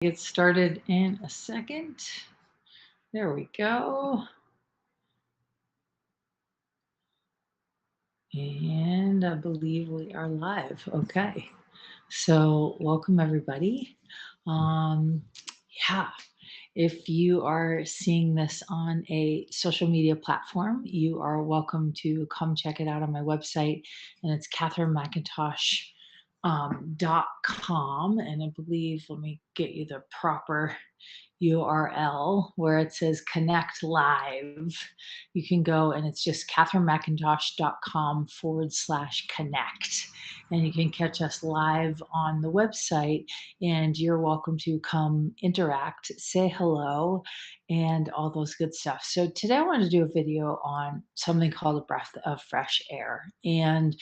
Get started in a second. There we go. And I believe we are live. Okay. So, welcome everybody. Um, yeah, if you are seeing this on a social media platform, you are welcome to come check it out on my website. And it's Katherine McIntosh .com. And I believe, let me get you the proper URL where it says connect live. You can go and it's just katherinemcintosh.com/connect. And you can catch us live on the website. And you're welcome to come interact, say hello, and all those good stuff. So today I want to do a video on something called a breath of fresh air. And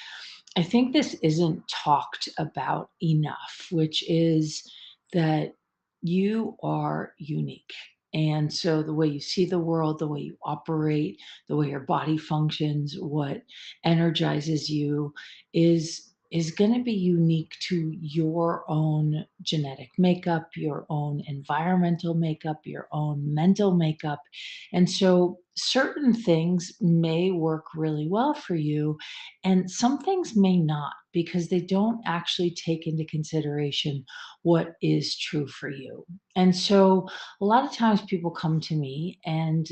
I think this isn't talked about enough, which is that you are unique. And so the way you see the world, the way you operate, the way your body functions, what energizes you is going to be unique to your own genetic makeup, your own environmental makeup, your own mental makeup. And so certain things may work really well for you and some things may not because they don't actually take into consideration what is true for you. And so a lot of times people come to me and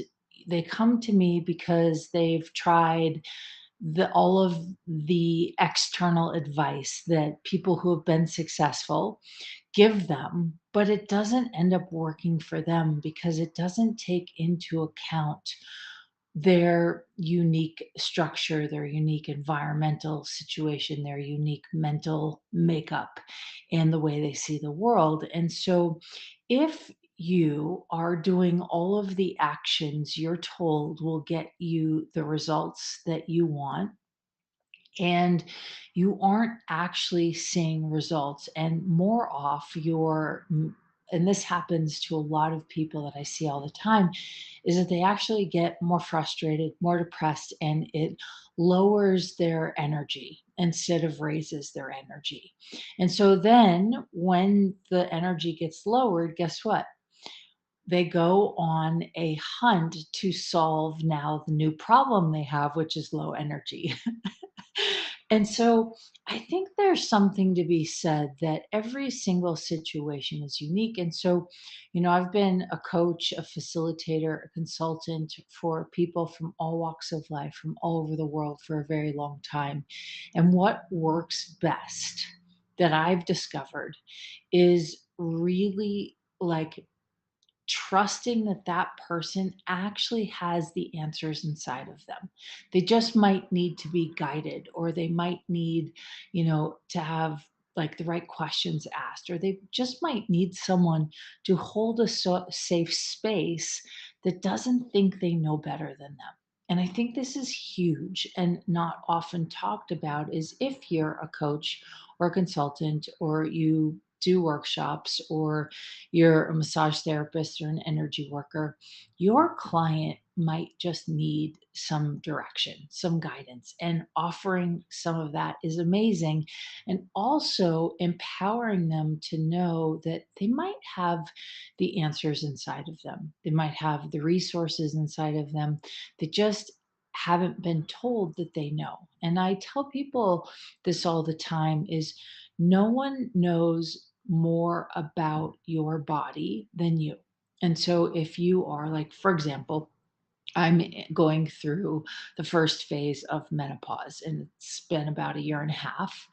they come to me because they've tried all of the external advice that people who have been successful give them, but it doesn't end up working for them because it doesn't take into account their unique structure, their unique environmental situation, their unique mental makeup, and the way they see the world. And so, if you are doing all of the actions you're told will get you the results that you want, and you aren't actually seeing results and more off and this happens to a lot of people that I see all the time, is that they actually get more frustrated, more depressed, and it lowers their energy instead of raises their energy. And so then when the energy gets lowered, guess what? They go on a hunt to solve now the new problem they have, which is low energy. And so I think there's something to be said that every single situation is unique. And so, I've been a coach, a facilitator, a consultant for people from all walks of life, from all over the world for a very long time. And what works best that I've discovered is really like trusting that that person actually has the answers inside of them. They just might need to be guided, or they might need, to have like the right questions asked, or they just might need someone to hold a safe space that doesn't think they know better than them. And I think this is huge and not often talked about is if you're a coach or a consultant or you do workshops or you're a massage therapist or an energy worker, your client might just need some direction, some guidance, and offering some of that is amazing. And also empowering them to know that they might have the answers inside of them, they might have the resources inside of them. They just haven't been told that they know. And I tell people this all the time is no one knows more about your body than you. And so if you are like, for example, I'm going through the first phase of menopause and it's been about a year and a half.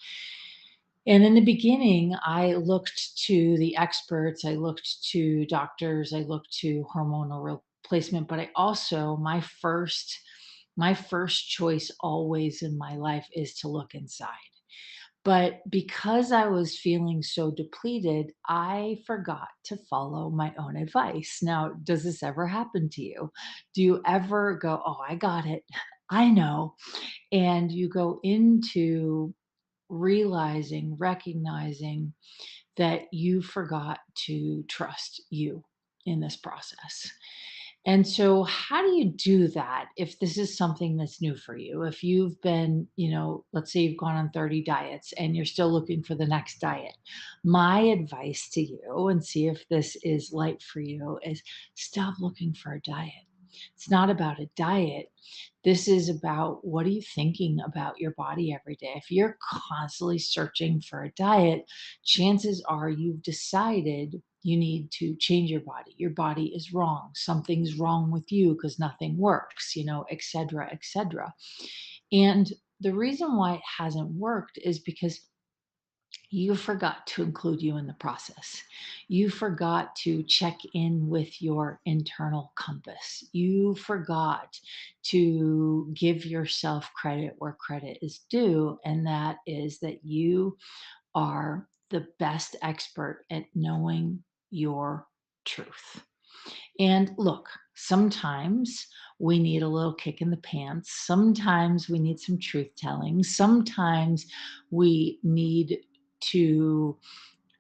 And in the beginning, I looked to the experts, I looked to doctors, I looked to hormonal replacement, but I also my first choice always in my life is to look inside. But because I was feeling so depleted, I forgot to follow my own advice. Now, does this ever happen to you? Do you ever go, "Oh, I got it. I know." And you go into realizing, recognizing that you forgot to trust you in this process. And so, how do you do that if this is something that's new for you? If you've been, let's say you've gone on 30 diets and you're still looking for the next diet. My advice to you, and see if this is light for you, is stop looking for a diet. It's not about a diet. This is about, what are you thinking about your body every day? If you're constantly searching for a diet, chances are you've decided you need to change your body. Your body is wrong. Something's wrong with you because nothing works, et cetera, et cetera. And the reason why it hasn't worked is because you forgot to include you in the process. You forgot to check in with your internal compass. You forgot to give yourself credit where credit is due. And that is that you are the best expert at knowing your truth. And look, sometimes we need a little kick in the pants. Sometimes we need some truth telling. Sometimes we need to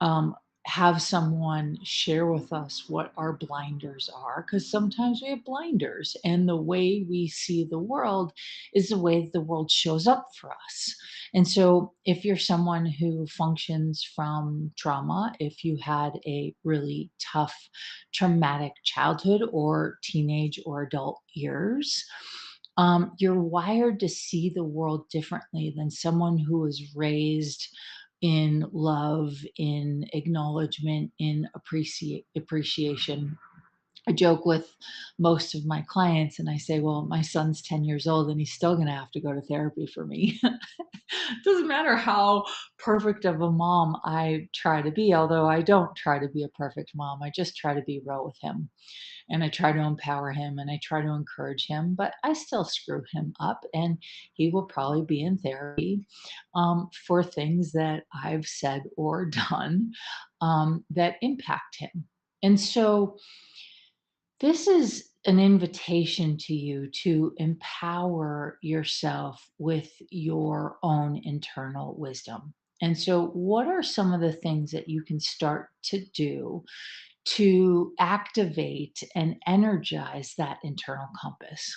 um, have someone share with us what our blinders are, because sometimes we have blinders, and the way we see the world is the way the world shows up for us. And so, if you're someone who functions from trauma, if you had a really tough, traumatic childhood or teenage or adult years, you're wired to see the world differently than someone who was raised in love, in acknowledgement, in appreciation. I joke with most of my clients and I say, well, my son's 10 years old and he's still going to have to go to therapy for me. Doesn't matter how perfect of a mom I try to be, although I don't try to be a perfect mom. I just try to be real with him, and I try to empower him, and I try to encourage him, but I still screw him up, and he will probably be in therapy for things that I've said or done that impact him. And so, this is an invitation to you to empower yourself with your own internal wisdom. And so, what are some of the things that you can start to do to activate and energize that internal compass?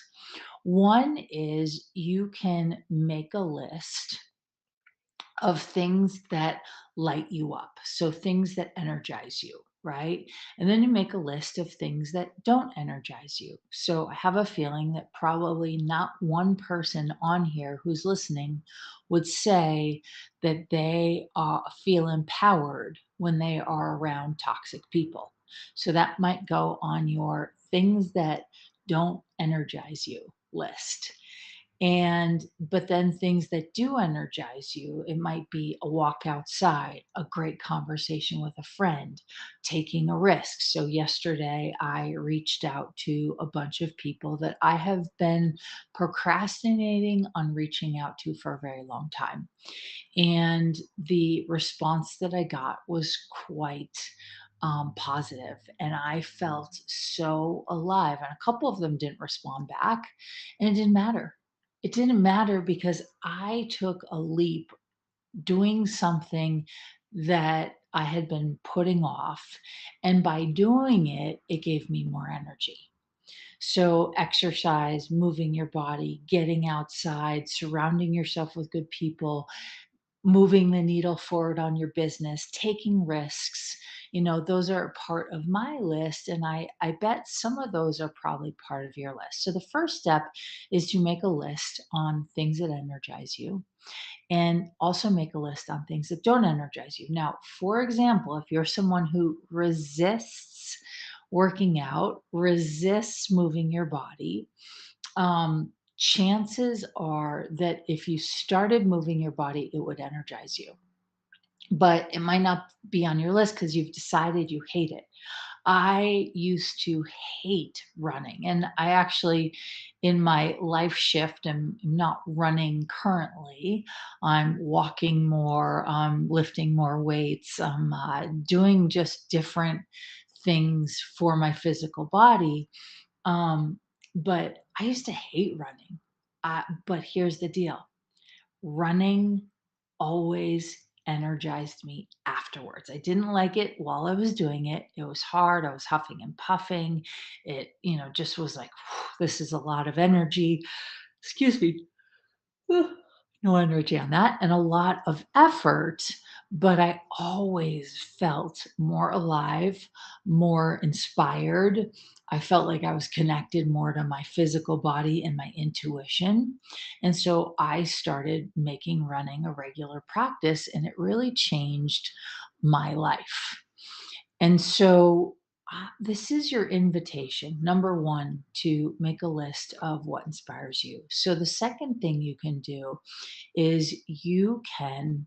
One is, you can make a list of things that light you up. So things that energize you, right? And then you make a list of things that don't energize you. So I have a feeling that probably not one person on here who's listening would say that they feel empowered when they are around toxic people. So that might go on your things that don't energize you list. And but then things that do energize you, it might be a walk outside, a great conversation with a friend, taking a risk. So yesterday I reached out to a bunch of people that I have been procrastinating on reaching out to for a very long time. And the response that I got was quite positive, and I felt so alive. And a couple of them didn't respond back, and it didn't matter. It didn't matter because I took a leap doing something that I had been putting off. And by doing it, it gave me more energy. So, exercise, moving your body, getting outside, surrounding yourself with good people, moving the needle forward on your business, taking risks, those are part of my list. And I bet some of those are probably part of your list. So the first step is to make a list on things that energize you, and also make a list on things that don't energize you. Now, for example, if you're someone who resists working out, resists moving your body, chances are that if you started moving your body, it would energize you. But it might not be on your list because you've decided you hate it. I used to hate running, and I actually, in my life shift, am not running currently. I'm walking more, I'm lifting more weights, I'm doing just different things for my physical body. Um, but I used to hate running. But here's the deal: running always energized me afterwards. I didn't like it while I was doing it. It was hard. I was huffing and puffing. It, just was like, this is a lot of energy. Excuse me. Ugh, no energy on that and a lot of effort, but I always felt more alive, more inspired. I felt like I was connected more to my physical body and my intuition. And so I started making running a regular practice, and it really changed my life. And so, this is your invitation. Number one, to make a list of what inspires you. So, the second thing you can do is you can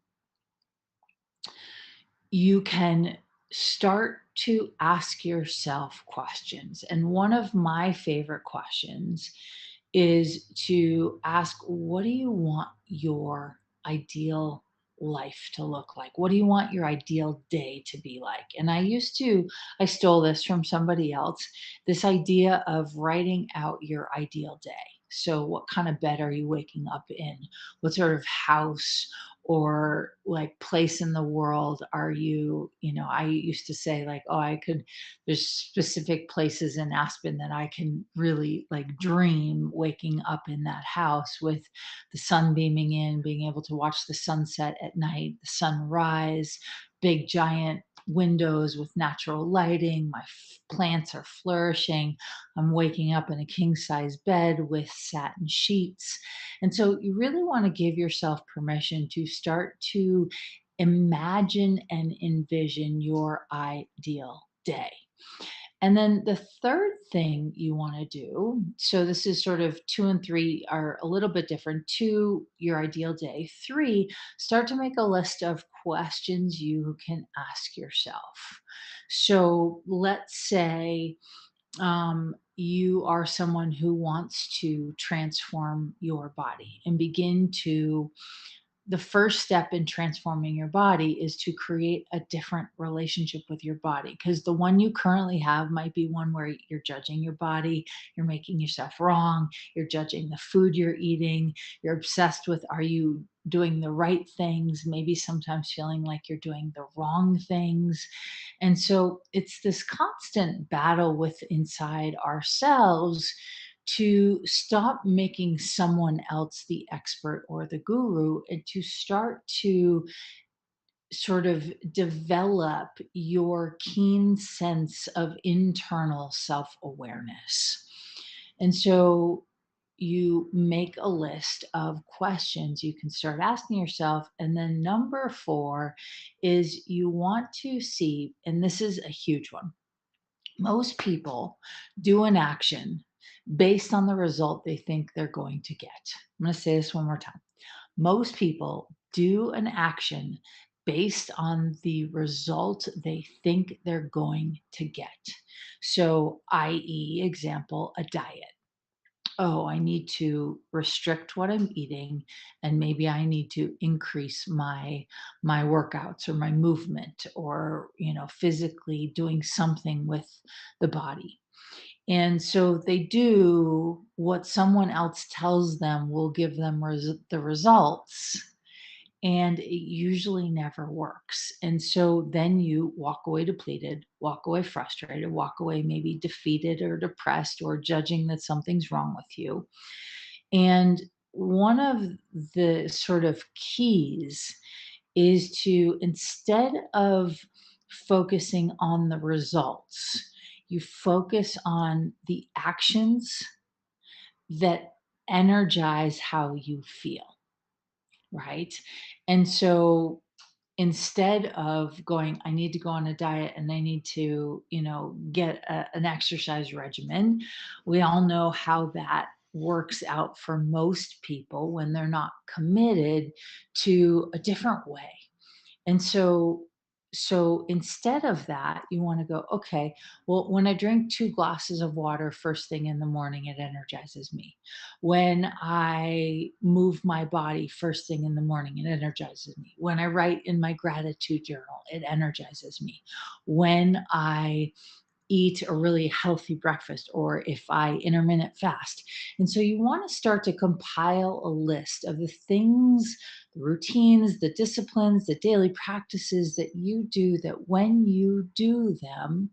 start to ask yourself questions. And one of my favorite questions is to ask, what do you want your ideal life to look like? What do you want your ideal day to be like? And I stole this from somebody else, this idea of writing out your ideal day. So, what kind of bed are you waking up in? What sort of house or like place in the world are you? I used to say, like, oh, there's specific places in Aspen that I can really like dream waking up in that house with the sun beaming in, being able to watch the sunset at night, the sunrise, big giant windows with natural lighting. My plants are flourishing. I'm waking up in a king size bed with satin sheets. And so you really want to give yourself permission to start to imagine and envision your ideal day. And then the third thing you want to do, so this is sort of two and three are a little bit different. Two, your ideal day. Three, start to make a list of questions you can ask yourself. So let's say you are someone who wants to transform your body and begin to the first step in transforming your body is to create a different relationship with your body, because the one you currently have might be one where you're judging your body, you're making yourself wrong, you're judging the food you're eating, you're obsessed with, are you doing the right things, maybe sometimes feeling like you're doing the wrong things. And so it's this constant battle with inside ourselves to stop making someone else the expert or the guru, and to start to sort of develop your keen sense of internal self awareness. And so you make a list of questions you can start asking yourself. And then number four is you want to see, and this is a huge one, most people do an action based on the result they think they're going to get. I'm going to say this one more time. Most people do an action based on the result they think they're going to get. So, i.e., example, a diet. Oh, I need to restrict what I'm eating, and maybe I need to increase my workouts or my movement, or physically doing something with the body. And so they do what someone else tells them will give them the results, and it usually never works. And so then you walk away depleted, walk away frustrated, walk away maybe defeated or depressed or judging that something's wrong with you. And one of the sort of keys is to, instead of focusing on the results, you focus on the actions that energize how you feel, right? And so instead of going, I need to go on a diet and I need to, get an exercise regimen, we all know how that works out for most people when they're not committed to a different way. And so instead of that, you want to go, okay, well, when I drink 2 glasses of water first thing in the morning, it energizes me. When I move my body first thing in the morning, it energizes me. When I write in my gratitude journal, it energizes me. When I eat a really healthy breakfast or if I intermittent fast. And so you want to start to compile a list of the things, the routines, the disciplines, the daily practices that you do that when you do them,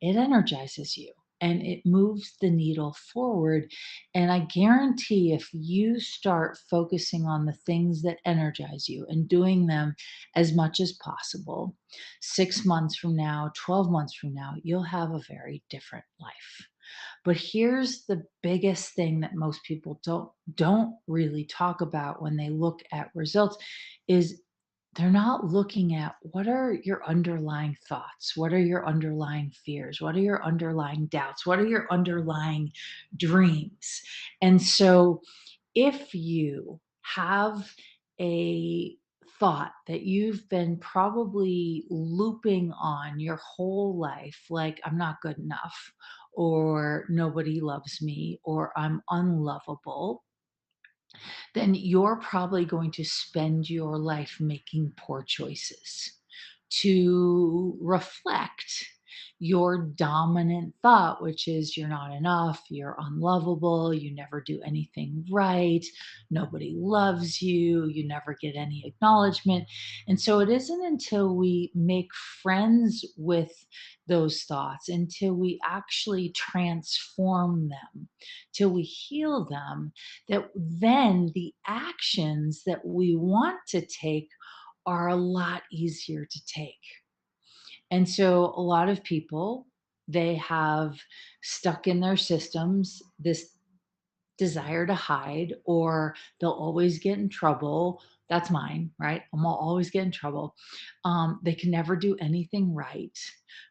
it energizes you and it moves the needle forward. And I guarantee if you start focusing on the things that energize you and doing them as much as possible, 6 months from now, 12 months from now, you'll have a very different life. But here's the biggest thing that most people don't really talk about when they look at results is they're not looking at what are your underlying thoughts? What are your underlying fears? What are your underlying doubts? What are your underlying dreams? And so if you have a thought that you've been probably looping on your whole life, like I'm not good enough, or nobody loves me, or I'm unlovable, then you're probably going to spend your life making poor choices to reflect your dominant thought, which is you're not enough, you're unlovable, you never do anything right, nobody loves you, you never get any acknowledgement. And so it isn't until we make friends with those thoughts, until we actually transform them, till we heal them, that then the actions that we want to take are a lot easier to take. And so a lot of people, they have stuck in their systems this desire to hide, or they'll always get in trouble. That's mine, right? I'll always get in trouble. They can never do anything right.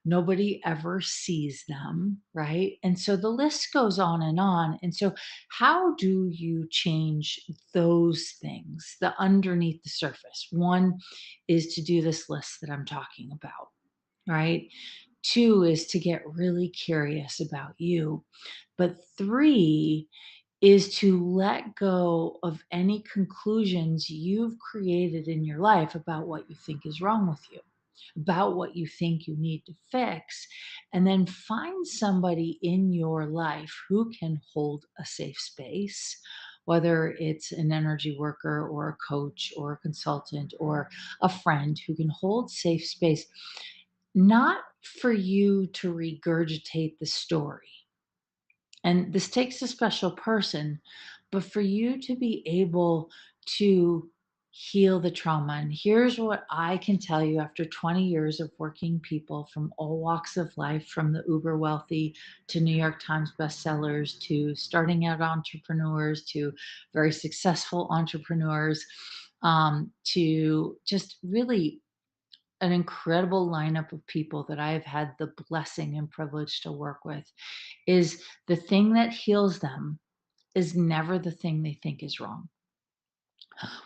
Nobody ever sees them, right? And so the list goes on and on. And so, how do you change those things, the underneath the surface? One is to do this list that I'm talking about, right? Two is to get really curious about you. But three is to let go of any conclusions you've created in your life about what you think is wrong with you, about what you think you need to fix, and then find somebody in your life who can hold a safe space, whether it's an energy worker or a coach or a consultant or a friend who can hold safe space, not for you to regurgitate the story, and this takes a special person, but for you to be able to heal the trauma. And here's what I can tell you after 20 years of working people from all walks of life, from the uber wealthy to New York Times bestsellers to starting out entrepreneurs to very successful entrepreneurs, to just really an incredible lineup of people that I've had the blessing and privilege to work with, is the thing that heals them is never the thing they think is wrong.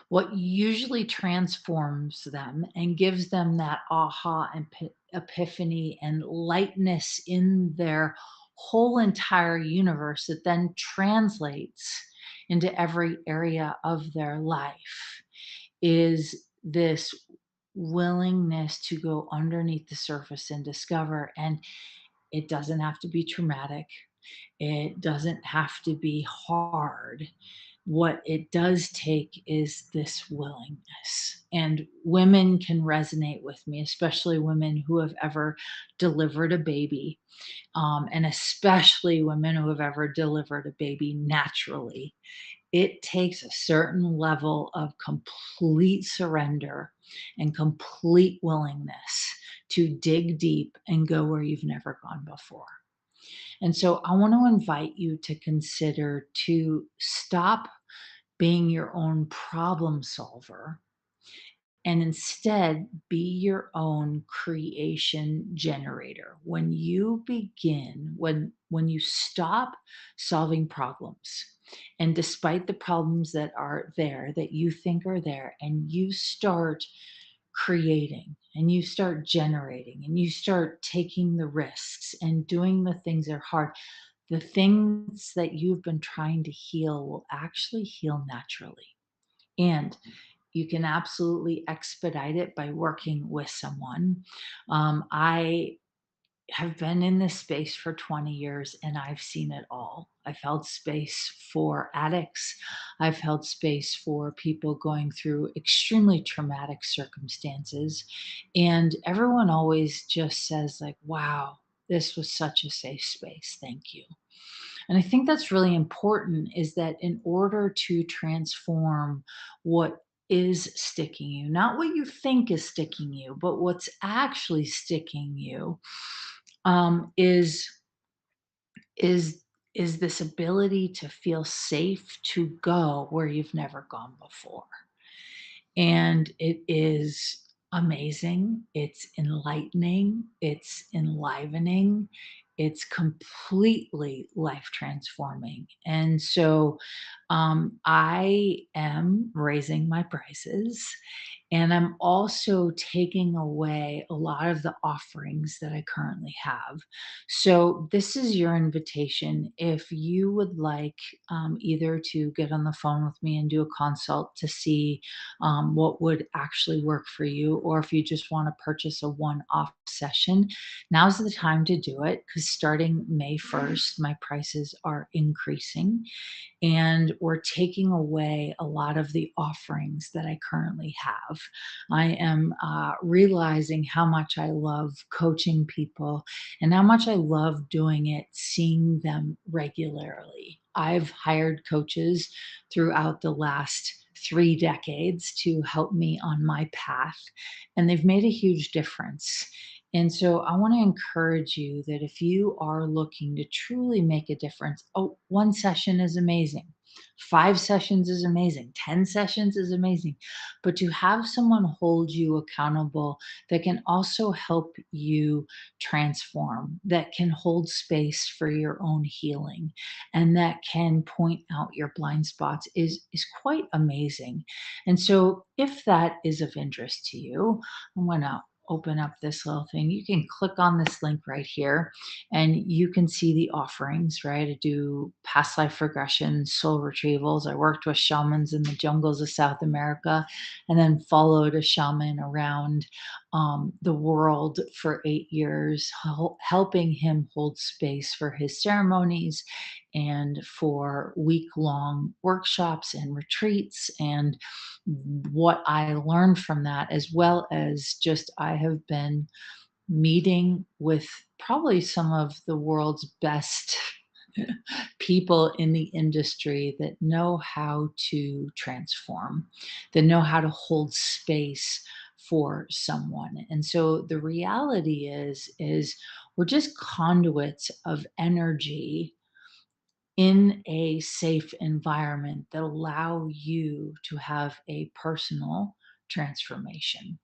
What usually transforms them and gives them that aha and epiphany and lightness in their whole entire universe that then translates into every area of their life is this willingness to go underneath the surface and discover. And it doesn't have to be traumatic. It doesn't have to be hard. What it does take is this willingness. And women can resonate with me, especially women who have ever delivered a baby, and especially women who have ever delivered a baby naturally. It takes a certain level of complete surrender and complete willingness to dig deep and go where you've never gone before. And so I want to invite you to consider to stop being your own problem solver and instead be your own creation generator. When you begin, when you stop solving problems, and despite the problems that are there that you think are there, and you start creating and you start generating and you start taking the risks and doing the things that are hard, the things that you've been trying to heal will actually heal naturally. And you can absolutely expedite it by working with someone. I have been in this space for 20 years and I've seen it all. I've held space for addicts. I've held space for people going through extremely traumatic circumstances. And everyone always just says, like, wow, this was such a safe space. Thank you. And I think that's really important is that in order to transform what is sticking you, not what you think is sticking you, but what's actually sticking you, um, is is is this ability to feel safe to go where you've never gone before. And it is amazing. It's enlightening. It's enlivening. It's completely life transforming. And so I am raising my prices and I'm also taking away a lot of the offerings that I currently have. So, this is your invitation. If you would like either to get on the phone with me and do a consult to see what would actually work for you, or if you just want to purchase a one off session, now's the time to do it because starting May 1st, my prices are increasing and we're taking away a lot of the offerings that I currently have. I am realizing how much I love coaching people and how much I love doing it, seeing them regularly. I've hired coaches throughout the last 3 decades to help me on my path, and they've made a huge difference. And so I want to encourage you that if you are looking to truly make a difference, oh, one session is amazing. 5 sessions is amazing. 10 sessions is amazing. But to have someone hold you accountable that can also help you transform, that can hold space for your own healing, and that can point out your blind spots is quite amazing. And so if that is of interest to you, I'm going to open up this little thing. You can click on this link right here and you can see the offerings, right? I do past life regressions, soul retrievals. I worked with shamans in the jungles of South America and then followed a shaman around the world for 8 years, helping him hold space for his ceremonies and for week-long workshops and retreats, and what I learned from that, as well as just I have been meeting with probably some of the world's best people in the industry that know how to transform, that know how to hold space for someone. And so the reality is we're just conduits of energy in a safe environment that allow you to have a personal transformation.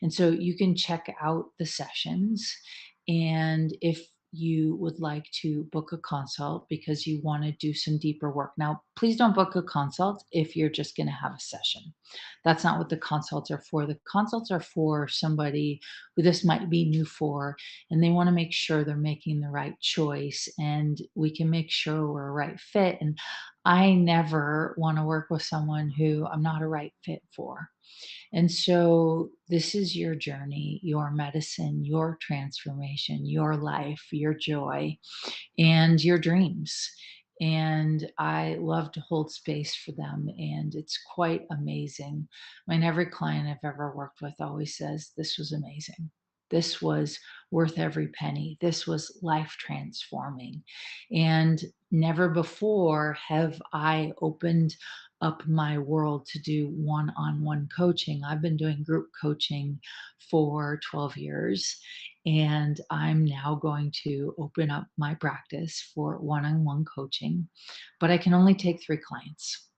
And so you can check out the sessions. And if you would like to book a consult because you want to do some deeper work. Now, please don't book a consult if you're just going to have a session. That's not what the consults are for. The consults are for somebody who this might be new for, and they want to make sure they're making the right choice and we can make sure we're a right fit. And I never want to work with someone who I'm not a right fit for. And so this is your journey, your medicine, your transformation, your life, your joy, and your dreams. And I love to hold space for them. And it's quite amazing. I mean, every client I've ever worked with always says, this was amazing. This was worth every penny. This was life transforming. And never before have I opened up my world to do one on one coaching. I've been doing group coaching for 12 years and I'm now going to open up my practice for one on one coaching, but I can only take 3 clients.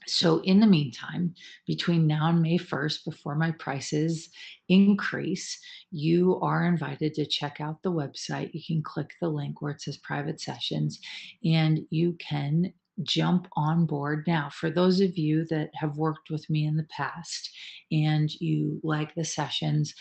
So, in the meantime, between now and May 1st, before my prices increase, you are invited to check out the website. You can click the link where it says private sessions and you can jump on board now. For those of you that have worked with me in the past and you like the sessions,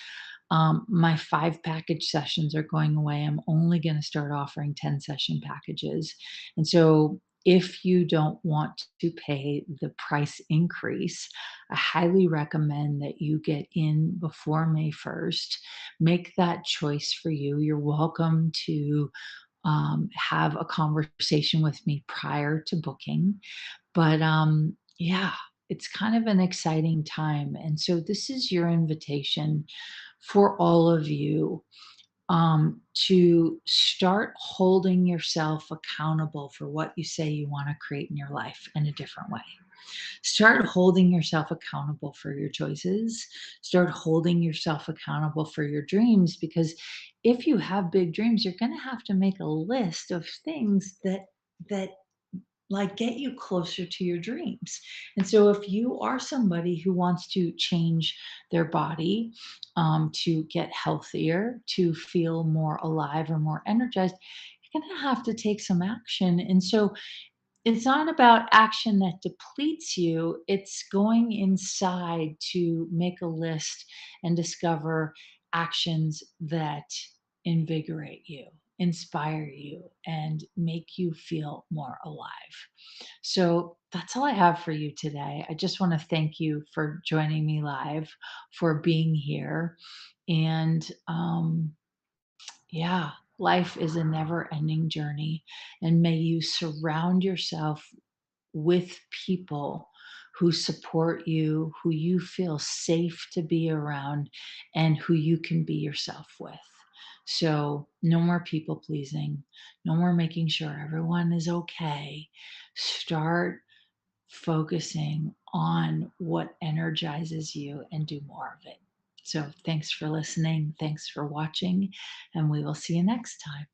my 5 package sessions are going away. I'm only going to start offering 10 session packages. And so if you don't want to pay the price increase, I highly recommend that you get in before May 1st. Make that choice for you. You're welcome to have a conversation with me prior to booking. But yeah, it's kind of an exciting time. And so, this is your invitation for all of you to start holding yourself accountable for what you say you want to create in your life in a different way. Start holding yourself accountable for your choices. Start holding yourself accountable for your dreams, because if you have big dreams, you're going to have to make a list of things that like get you closer to your dreams. And so if you are somebody who wants to change their body, to get healthier, to feel more alive or more energized, you're going to have to take some action. And so it's not about action that depletes you, it's going inside to make a list and discover actions that invigorate you, inspire you, and make you feel more alive. So that's all I have for you today. I just want to thank you for joining me live, for being here. And yeah, life is a never ending journey. And may you surround yourself with people who support you, who you feel safe to be around, and who you can be yourself with. So, no more people pleasing, no more making sure everyone is okay. Start focusing on what energizes you and do more of it. So, thanks for listening. Thanks for watching, and we will see you next time.